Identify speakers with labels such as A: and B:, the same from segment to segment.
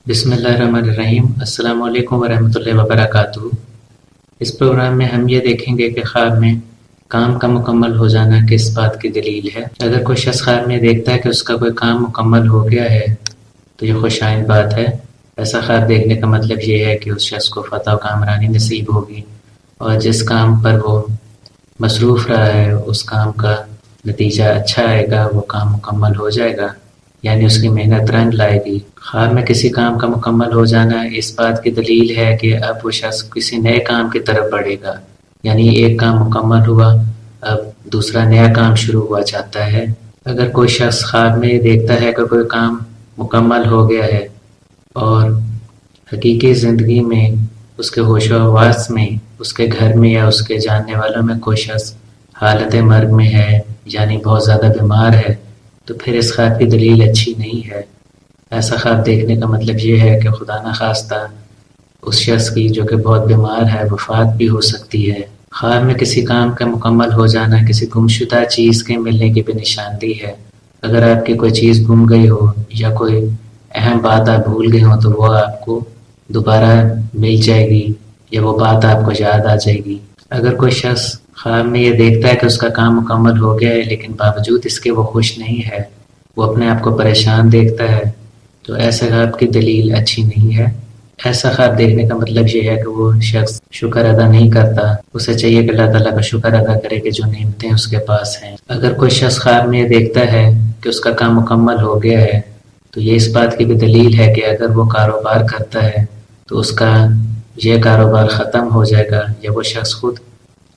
A: بسم اللہ الرحمن الرحیم۔ السلام علیکم ورحمۃ اللہ وبرکاتہ۔ اس پروگرام میں ہم یہ دیکھیں گے کہ خواب میں کام کا مکمل ہو جانا کس بات کی دلیل ہے۔ اگر کوئی شخص خواب میں دیکھتا ہے کہ اس کا کوئی کام مکمل ہو گیا ہے تو یہ خوش آئند بات ہے۔ ایسا خواب دیکھنے کا مطلب یہ ہے کہ اس شخص کو فتح و کامرانی نصیب ہوگی اور جس کام پر وہ مصروف رہا ہے اس کام کا نتیجہ اچھا آئے گا، وہ کام مکمل ہو جائے گا، یعنی اس کی محنت رنگ لائے گی۔ خواب میں کسی کام کا مکمل ہو جانا اس بات کی دلیل ہے کہ اب وہ شخص کسی نئے کام کی طرف بڑھے گا، یعنی ایک کام مکمل ہوا، اب دوسرا نیا کام شروع ہوا جاتا ہے۔ اگر کوئی شخص خواب میں دیکھتا ہے کہ کوئی کام مکمل ہو گیا ہے اور حقیقی زندگی میں اس کے ہوش و حواس میں، اس کے گھر میں یا اس کے جاننے والوں میں کوئی شخص حالت مرگ میں ہے، یعنی بہت زیادہ بیمار ہے، تو پھر اس خواب کی دلیل اچھی نہیں ہے۔ ایسا خواب دیکھنے کا مطلب یہ ہے کہ خدا نخواستہ اس شخص کی جو کہ بہت بیمار ہے وفات بھی ہو سکتی ہے۔ خواب میں کسی کام کا مکمل ہو جانا کسی گمشدہ چیز کے ملنے کی بھی نشاندہی ہے۔ اگر آپ کی کوئی چیز گم گئی ہو یا کوئی اہم بات آپ بھول گئے ہوں تو وہ آپ کو دوبارہ مل جائے گی یا وہ بات آپ کو یاد آ جائے گی۔ اگر کوئی شخص خواب میں یہ دیکھتا ہے کہ اس کا کام مکمل ہو گیا ہے لیکن باوجود اس کے وہ خوش نہیں ہے، وہ اپنے آپ کو پریشان دیکھتا ہے، تو ایسے خواب کی دلیل اچھی نہیں ہے۔ ایسا خواب دیکھنے کا مطلب یہ ہے کہ وہ شخص شکر ادا نہیں کرتا، اسے چاہیے کہ اللہ تعالیٰ کا شکر ادا کرے کہ جو نعمتیں اس کے پاس ہیں۔ اگر کوئی شخص خواب میں یہ دیکھتا ہے کہ اس کا کام مکمل ہو گیا ہے تو یہ اس بات کی بھی دلیل ہے کہ اگر وہ کاروبار کرتا ہے تو اس کا یہ کاروبار ختم ہو جائے گا یا وہ شخص خود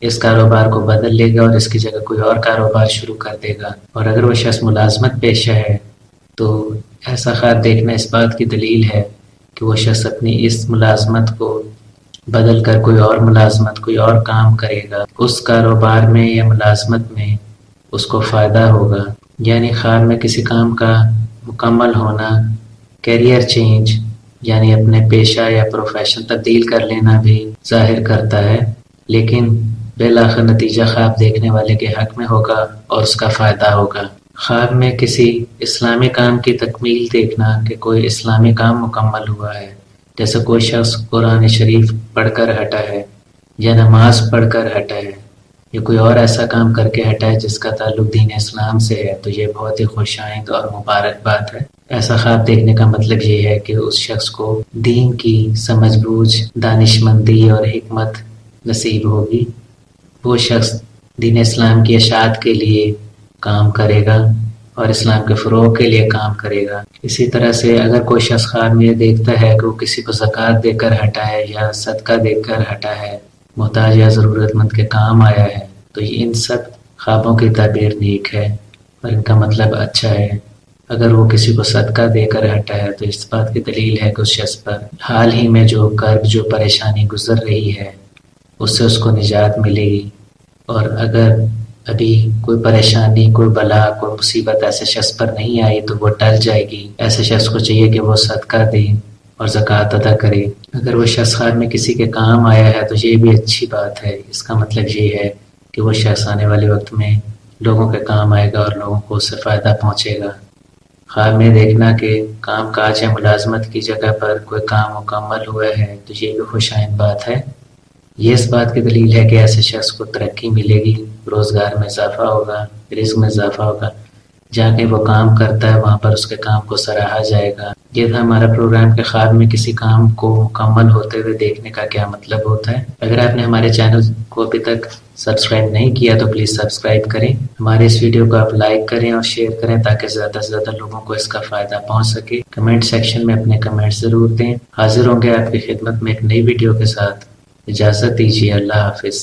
A: اس کاروبار کو بدل لے گا اور اس کی جگہ کوئی اور کاروبار شروع کر دے گا۔ اور اگر وہ شخص ملازمت پیشہ ہے تو ایسا خواب دیکھنا اس بات کی دلیل ہے کہ وہ شخص اپنی اس ملازمت کو بدل کر کوئی اور ملازمت، کوئی اور کام کرے گا، اس کاروبار میں یا ملازمت میں اس کو فائدہ ہوگا۔ یعنی خواب میں کسی کام کا مکمل ہونا کیریئر چینج، یعنی اپنے پیشہ یا پروفیشن تبدیل کر لینا بھی ظاہر کرتا ہے، لیکن بالآخر نتیجہ خواب دیکھنے والے کے حق میں ہوگا اور اس کا فائدہ ہوگا۔ خواب میں کسی اسلامی کام کی تکمیل دیکھنا کہ کوئی اسلامی کام مکمل ہوا ہے، جیسے کوئی شخص قرآن شریف پڑھ کر ہٹا ہے یا نماز پڑھ کر ہٹا ہے یا کوئی اور ایسا کام کر کے ہٹا ہے جس کا تعلق دین اسلام سے ہے، تو یہ بہت ہی خوش آئند اور مبارک بات ہے۔ ایسا خواب دیکھنے کا مطلب یہ ہے کہ اس شخص کو دین کی سمجھ بوجھ، دانش مندی اور حکمت نصیب ہوگی۔ وہ شخص دین اسلام کی اشاعت کے لیے کام کرے گا اور اسلام کے فروغ کے لیے کام کرے گا۔ اسی طرح سے اگر کوئی شخص خواب میں دیکھتا ہے کہ وہ کسی کو زکوٰۃ دے کر ہٹا ہے یا صدقہ دے کر ہٹا ہے، محتاج یا ضرورت مند کے کام آیا ہے، تو ان سب خوابوں کی تعبیر نیک ہے اور ان کا مطلب اچھا ہے۔ اگر وہ کسی کو صدقہ دے کر ہٹا ہے تو اس بات کی دلیل ہے کہ اس شخص پر حال ہی میں جو کرب، جو پریشانی گزر رہی ہے اس سے اس کو نجات ملے گی، اور اگر ابھی کوئی پریشانی، کوئی بلا، کوئی مصیبت ایسے شخص پر نہیں آئی تو وہ ٹل جائے گی۔ ایسے شخص کو چاہیے کہ وہ صدقہ دے اور زکوٰۃ ادا کرے۔ اگر وہ شخص خواب میں کسی کے کام آیا ہے تو یہ بھی اچھی بات ہے۔ اس کا مطلب یہ ہے کہ وہ شخص آنے والے وقت میں لوگوں کے کام آئے گا اور لوگوں کو اس سے فائدہ پہنچے گا۔ خواب میں دیکھنا کہ کام کاج یا ملازمت کی جگہ پر کوئی کام مکمل ہوا ہے تو یہ بھی خوش آئند بات ہے۔ یہ اس بات کی دلیل ہے کہ ایسے شخص کو ترقی ملے گی، روزگار میں اضافہ ہوگا، رزق میں اضافہ ہوگا، جہاں کہ وہ کام کرتا ہے وہاں پر اس کے کام کو سراہا جائے گا۔ یہ تھا ہمارا پروگرام کہ خواب میں کسی کام کو مکمل ہوتے ہوئے دیکھنے کا کیا مطلب ہوتا ہے۔ اگر آپ نے ہمارے چینل کو ابھی تک سبسکرائب نہیں کیا تو پلیز سبسکرائب کریں، ہمارے اس ویڈیو کو آپ لائک کریں اور شیئر کریں تاکہ زیادہ سے زیادہ لوگوں کو اس کا فائدہ پہنچ سکے۔ کمنٹ سیکشن میں اپنے کمنٹ ضرور دیں۔ حاضر ہوں گے آپ کی خدمت میں ایک نئی ویڈیو کے ساتھ۔ اجازت دیجیے، اللہ حافظ۔